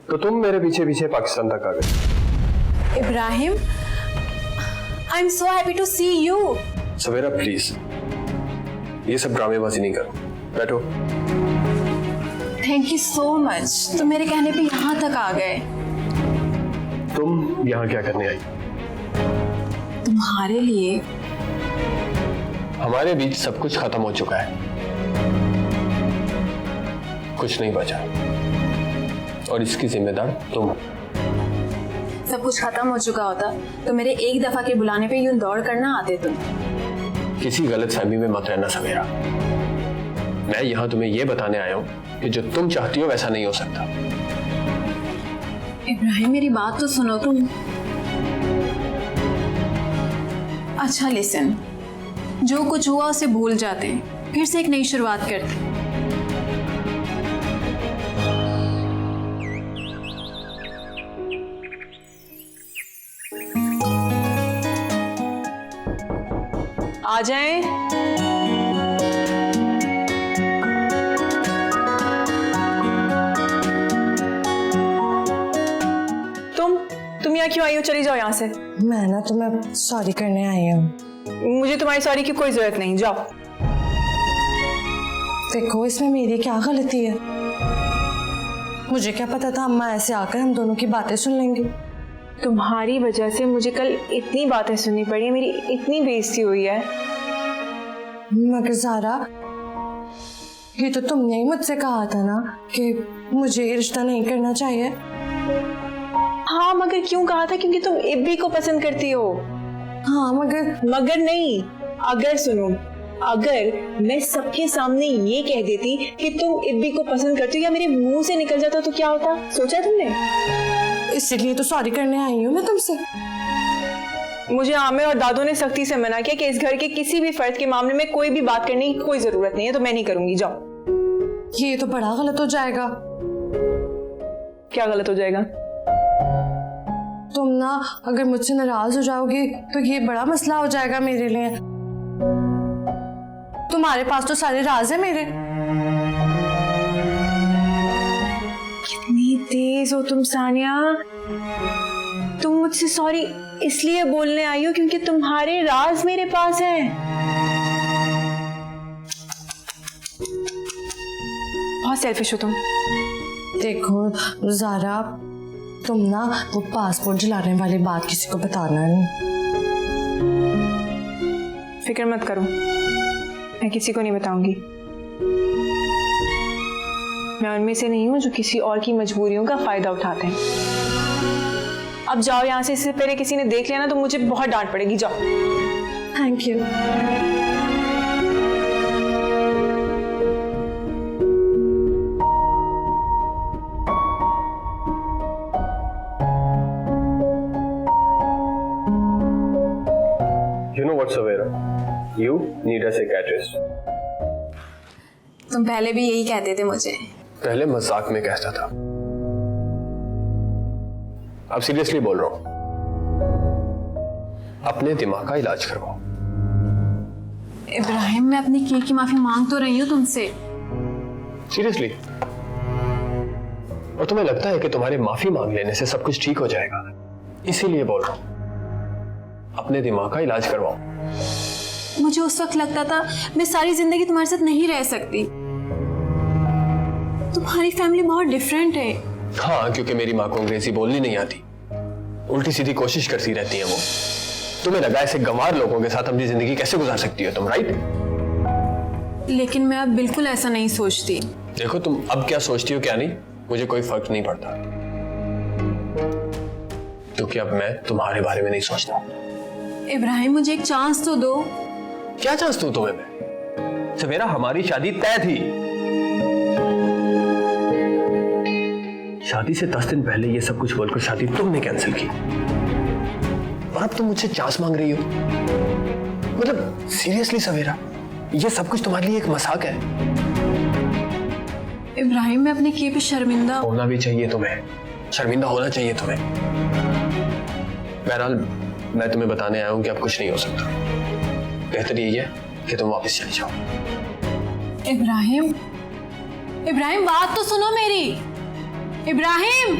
तो तुम मेरे पीछे पीछे पाकिस्तान तक आ गए। Ibrahim, I am so happy to see you. Savera please, ये सब ड्रामेबाजी नहीं करो, बैठो। थैंक यू सो मच, तुम मेरे कहने पे यहाँ तक आ गए। तुम यहाँ क्या करने आई? तुम्हारे लिए। हमारे बीच सब कुछ खत्म हो चुका है, कुछ नहीं बचा, और इसकी जिम्मेदार तुम। सब कुछ खत्म हो चुका होता तो मेरे एक दफा के बुलाने पे यूं दौड़ करना आते तुम। किसी गलतफहमी में मत रहना सवेरा। मैं यहाँ तुम्हें यह बताने आया हूँ कि जो तुम चाहती हो वैसा नहीं हो सकता। इब्राहिम, मेरी बात तो सुनो तुम। अच्छा लिसन, जो कुछ हुआ उसे भूल जाते हैं, फिर से एक नई शुरुआत करते हैं। आ जाएं। तुम यहाँ क्यों आई हो? चली जाओ यहाँ से। मैं ना तुम्हें सॉरी करने आई हूँ। मुझे तुम्हारी सॉरी की कोई जरूरत नहीं, जाओ। देखो, इसमें मेरी क्या गलती है? मुझे क्या पता था अम्मा ऐसे आकर हम दोनों की बातें सुन लेंगी। तुम्हारी वजह से मुझे कल इतनी बातें सुननी पड़ी है, मेरी इतनी बेइज्जती हुई है। मगर ज़ारा, ये तो तुमने ही मुझसे कहा था ना कि मुझे ये रिश्ता नहीं करना चाहिए। हाँ, मगर क्यों कहा था? क्योंकि तुम इब्बी को पसंद करती हो। हाँ, मगर नहीं, अगर सुनो, अगर मैं सबके सामने ये कह देती कि तुम इब्बी को पसंद करती हो या मेरे मुंह से निकल जाता तो क्या होता? सोचा तुमने? इसलिए तो सॉरी करने आई हूँ मैं तुमसे। मुझे आमिर और दादू ने सख्ती से मना किया कि इस घर के किसी भी फर्द के मामले में कोई भी बात करने की कोई जरूरत नहीं है, तो मैं नहीं करूंगी, जाओ। ये तो बड़ा गलत हो जाएगा। क्या गलत हो जाएगा? तुम ना अगर मुझसे नाराज हो जाओगी तो ये बड़ा मसला हो जाएगा मेरे लिए। तुम्हारे पास तो सारे राज है मेरे। कितनी तेज हो तुम सानिया। तुम मुझसे सॉरी इसलिए बोलने आई हो क्योंकि तुम्हारे राज मेरे पास हैं। बहुत सेल्फिश हो तुम। देखो ज़ारा, तुम ना वो पासपोर्ट जलाने वाली बात किसी को बताना नहीं। फिक्र मत करो, मैं किसी को नहीं बताऊंगी। मैं उनमें से नहीं हूं जो किसी और की मजबूरियों का फायदा उठाते हैं। अब जाओ यहाँ से, इससे पहले किसी ने देख लिया ना तो मुझे बहुत डांट पड़ेगी, जाओ। Thank you. You know what, Savera? You need a psychiatrist. तुम पहले भी यही कहते थे मुझे। पहले मजाक में कहता था, अब सीरियसली बोल रहा हूं। अपने दिमाग का इलाज करवाओ। इब्राहिम, मैं अपनी की माफी मांग तो रही हूँ तुमसे। सीरियसली? और तुम्हें लगता है कि तुम्हारे माफी मांग लेने से सब कुछ ठीक हो जाएगा? इसीलिए बोल रहा हूं, अपने दिमाग का इलाज करवाओ। मुझे उस वक्त लगता था मैं सारी जिंदगी तुम्हारे साथ नहीं रह सकती। तुम्हारी फैमिली बहुत डिफरेंट है। हाँ, क्योंकि मेरी माँ को अंग्रेजी बोलनी नहीं आती, उल्टी सीधी कोशिश करती रहती है वो। तुम्हें लगा ऐसे गंवार लोगों के साथ अपनी जिंदगी कैसे गुजार सकती हो तुम, राइट? लेकिन मैं अब बिल्कुल ऐसा नहीं सोचती। देखो, तुम अब क्या सोचती हो क्या नहीं, मुझे कोई फर्क नहीं पड़ता, क्योंकि अब मैं तुम्हारे बारे में नहीं सोचता। इब्राहिम, मुझे एक चांस तो दो। क्या चांस दूं तुम्हें मैं? सवेरा, हमारी शादी तय थी। शादी से 10 दिन पहले ये सब कुछ बोलकर शादी तुमने कैंसिल की, और अब तुम मुझसे चांस मांग रही हो। मतलब सीरियसली सवेरा, ये सब कुछ तुम्हारे लिए एक मजाक है। इब्राहिम, मैं अपने किए पे शर्मिंदा होना भी चाहिए तुम्हें, शर्मिंदा होना चाहिए तुम्हें। बहरहाल, मैं तुम्हें बताने आया हूं कि अब कुछ नहीं हो सकता। बेहतर यही है कि तुम वापस चले जाओ। इब्राहिम, इब्राहिम, बात तो सुनो मेरी। इब्राहिम,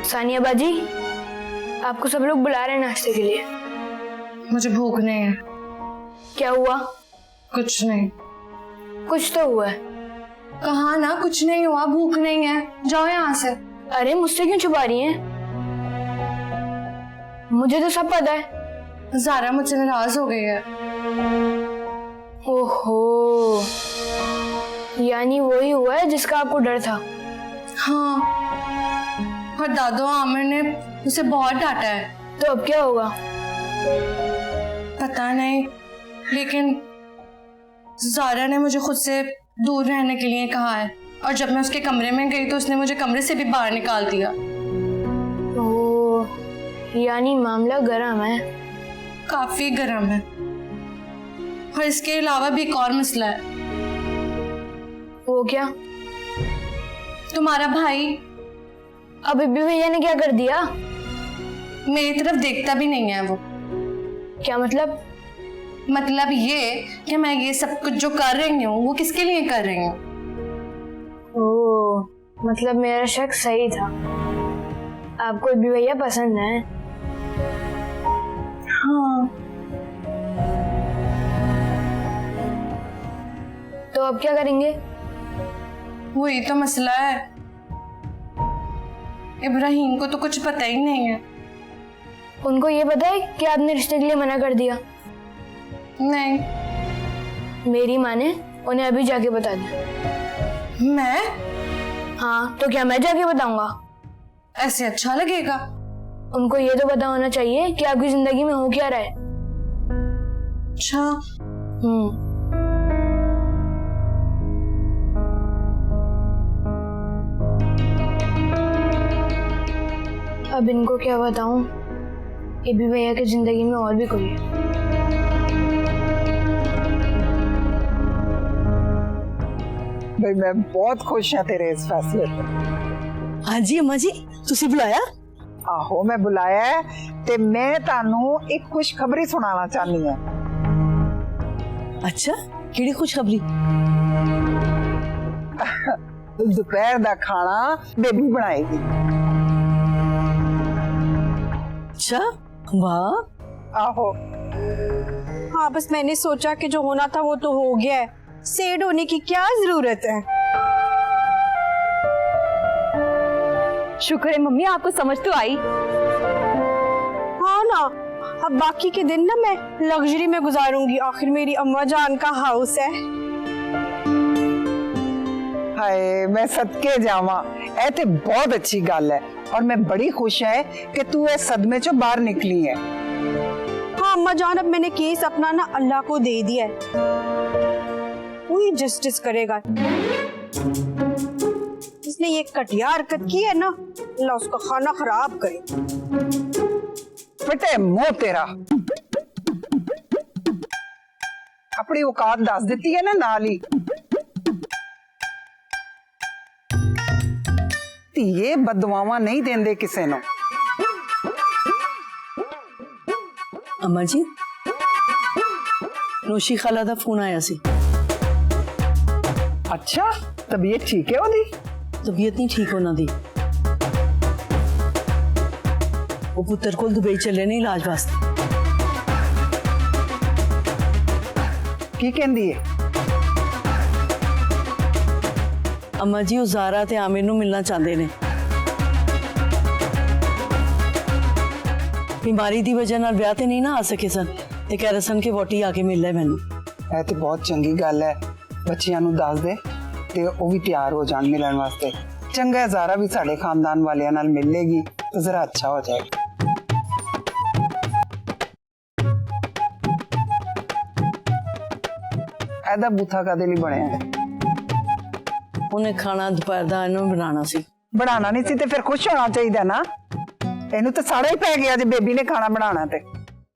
सानिया बाजी, आपको सब लोग बुला रहे हैं नाश्ते के लिए। मुझे भूख नहीं है। क्या हुआ? कुछ नहीं। कुछ तो हुआ है। कहा ना कुछ नहीं हुआ, भूख नहीं है, जाओ यहाँ से। अरे मुझसे क्यों छुपा रही हैं? मुझे तो सब पता है। ज़ारा मुझसे नाराज हो गई है। ओहो, यानी वही हुआ है जिसका आपको डर था। हाँ, और दादू आमिर ने उसे बहुत डांटा है। तो अब क्या होगा? पता नहीं, लेकिन ज़ारा ने मुझे खुद से दूर रहने के लिए कहा है, और जब मैं उसके कमरे में गई तो उसने मुझे कमरे से भी बाहर निकाल दिया। ओह, यानी मामला गर्म है। काफी गर्म है, और इसके अलावा भी एक और मसला है। वो क्या? तुम्हारा भाई अब इब्बी भैया ने क्या कर दिया? मेरी तरफ देखता भी नहीं है वो। क्या मतलब? मतलब ये कि मैं ये सब कुछ जो कर रही हूँ वो किसके लिए कर रही हूँ। ओह, मतलब मेरा शक सही था, आपको इब्बी भैया पसंद है। हाँ, तो अब क्या करेंगे? वही तो मसला है। इब्राहिम को तो कुछ पता ही नहीं है। उनको ये पता है कि आपने रिश्ते के लिए मना कर दिया? नहीं। मेरी माँ ने उन्हें अभी जाके बता दिया। मैं? हाँ, तो क्या मैं जाके बताऊंगा? ऐसे अच्छा लगेगा? उनको ये तो पता होना चाहिए कि आपकी जिंदगी में हो क्या रहा है। अच्छा। अब इनको क्या बताऊं, इब्बी भैया की जिंदगी में और भी कोई है। भाई मैं बहुत खुश हाँ तेरे इस फैसले पे। हाँ जी अम्मा जी, तुसी बुलाया? आहो मैं बुलाया है ते मैं तानू एक खुशखबरी सुनाना चाहनी है। अच्छा, केड़ी खुशखबरी? दोपहर दा खाना बेबी बनाएगी। अच्छा, वाह। आहो। हाँ, बस मैंने सोचा कि जो होना था वो तो हो गया है, सेड होने की क्या जरूरत है। शुक्र है मम्मी, आपको समझ तो आई। हाँ ना, अब बाकी के दिन ना मैं लग्जरी में गुजारूंगी, आखिर मेरी अम्मा जान का हाउस है। हाय मैं सदके जावा, ऐ ते बहुत अच्छी गल है और मैं बड़ी खुश है कि तू इस सदमे चो बाहर निकली है। हाँ अम्मा जान, अब मैंने केस अपना ना अल्लाह को दे दिया है, वही जस्टिस करेगा। इसने ये घटिया हरकत की है ना, अल्लाह उसका खाना खराब करे। फटे मुंह तेरा, अपनी औकात दस देती है ना नाल ही। ये बददुआवां नहीं देंदे किसे नो। अम्मा जी, नोशी खाला दा फोन आया सी। अच्छा, तबीयत ठीक है ओदी? तबीयत नहीं ठीक होना दी, वो पुत्र को दुबई चले ने इलाज वास्ते। की कहंदी है? अम्मा जी, ज़ारा ते आमिर नू मिलना चाहते ने। बीमारी दी वजह नाल ब्याह ते नहीं ना आ सके सन, ते कह रहे सन कि वोटी आके मिल ले मैनू। ਇਹ ਤੇ ਬਹੁਤ ਚੰਗੀ ਗੱਲ ਹੈ, ਬੱਚਿਆਂ ਨੂੰ ਦੱਸ ਦੇ ਤੇ ਉਹ ਵੀ ਤਿਆਰ ਹੋ ਜਾਣ ਮਿਲਣ ਵਾਸਤੇ। ਚੰਗਾ ਹੈ, ਜ਼ਾਰਾ ਵੀ ਸਾਡੇ ਖਾਨਦਾਨ ਵਾਲਿਆਂ ਨਾਲ ਮਿਲ ਲੇਗੀ ਤਾਂ ਜ਼ਰਾ ਅੱਛਾ ਹੋ ਜਾਏਗਾ। ਇਹਦਾ ਬੂਥਾ ਕਾਦੇ ਲਈ ਬਣਿਆ ਹੈ? उन्हें खाना दोपहर दा इन्हों बनाना सी। ਬਣਾਉਣਾ ਨਹੀਂ ਸੀ ਤੇ ਫਿਰ ਖੁਸ਼ ਹੋਣਾ ਚਾਹੀਦਾ ਨਾ। ਇਹਨੂੰ ਤਾਂ ਸਾੜਾ ਹੀ ਪੈ ਗਿਆ ਜੇ ਬੇਬੀ ਨੇ ਖਾਣਾ ਬਣਾਉਣਾ ਤੇ।